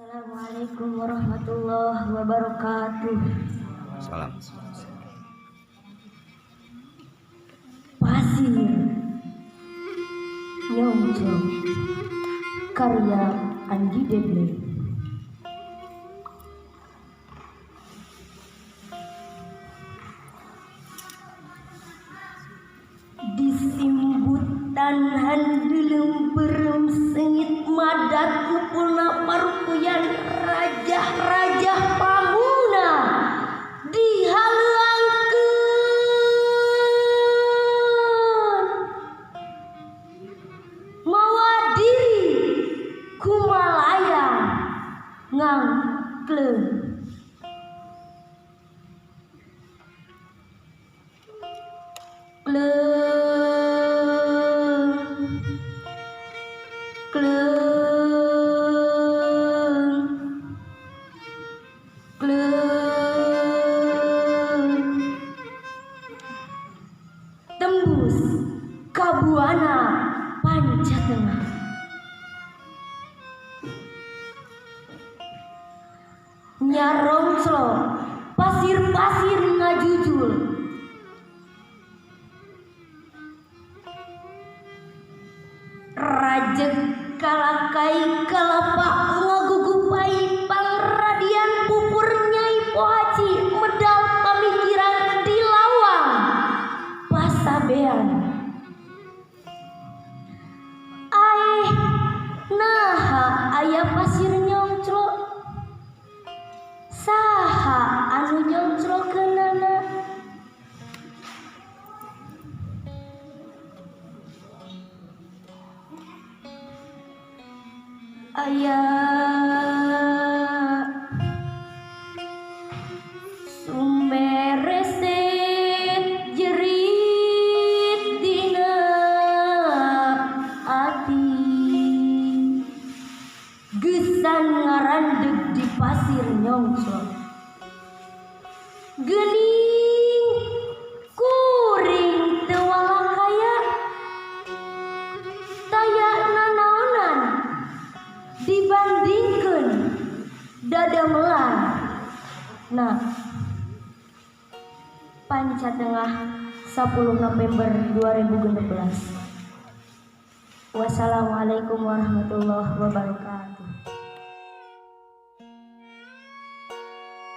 Assalamualaikum warahmatullahi wabarakatuh. Salam. Pasir Nyongjo karya Andi Deble. Disimbutan handelem berem sengit madat nupulna parukuyan rajah-rajah pamuna dihalangkeun mawa diri kumalayang ngangkleun. Tembus kabuana panca tengah, nyarongslo pasir-pasir ngajujul, rajek kalakai kalapa ngagugupai pangradian pupur Nyai Pohaci medal pamikiran di lawang pasabean. Aeh naha aya pasir nyongclo, saha anu nyongclokeunana? Aya sumereset jerit dina ati, gesan ngarandeg di pasir nyongclo, geuning kuring teu walakaya, taya nanaonan dibandingkeun dadamelan. Nah, panca tengah 10 November 2016. Wassalamualaikum warahmatullahi wabarakatuh.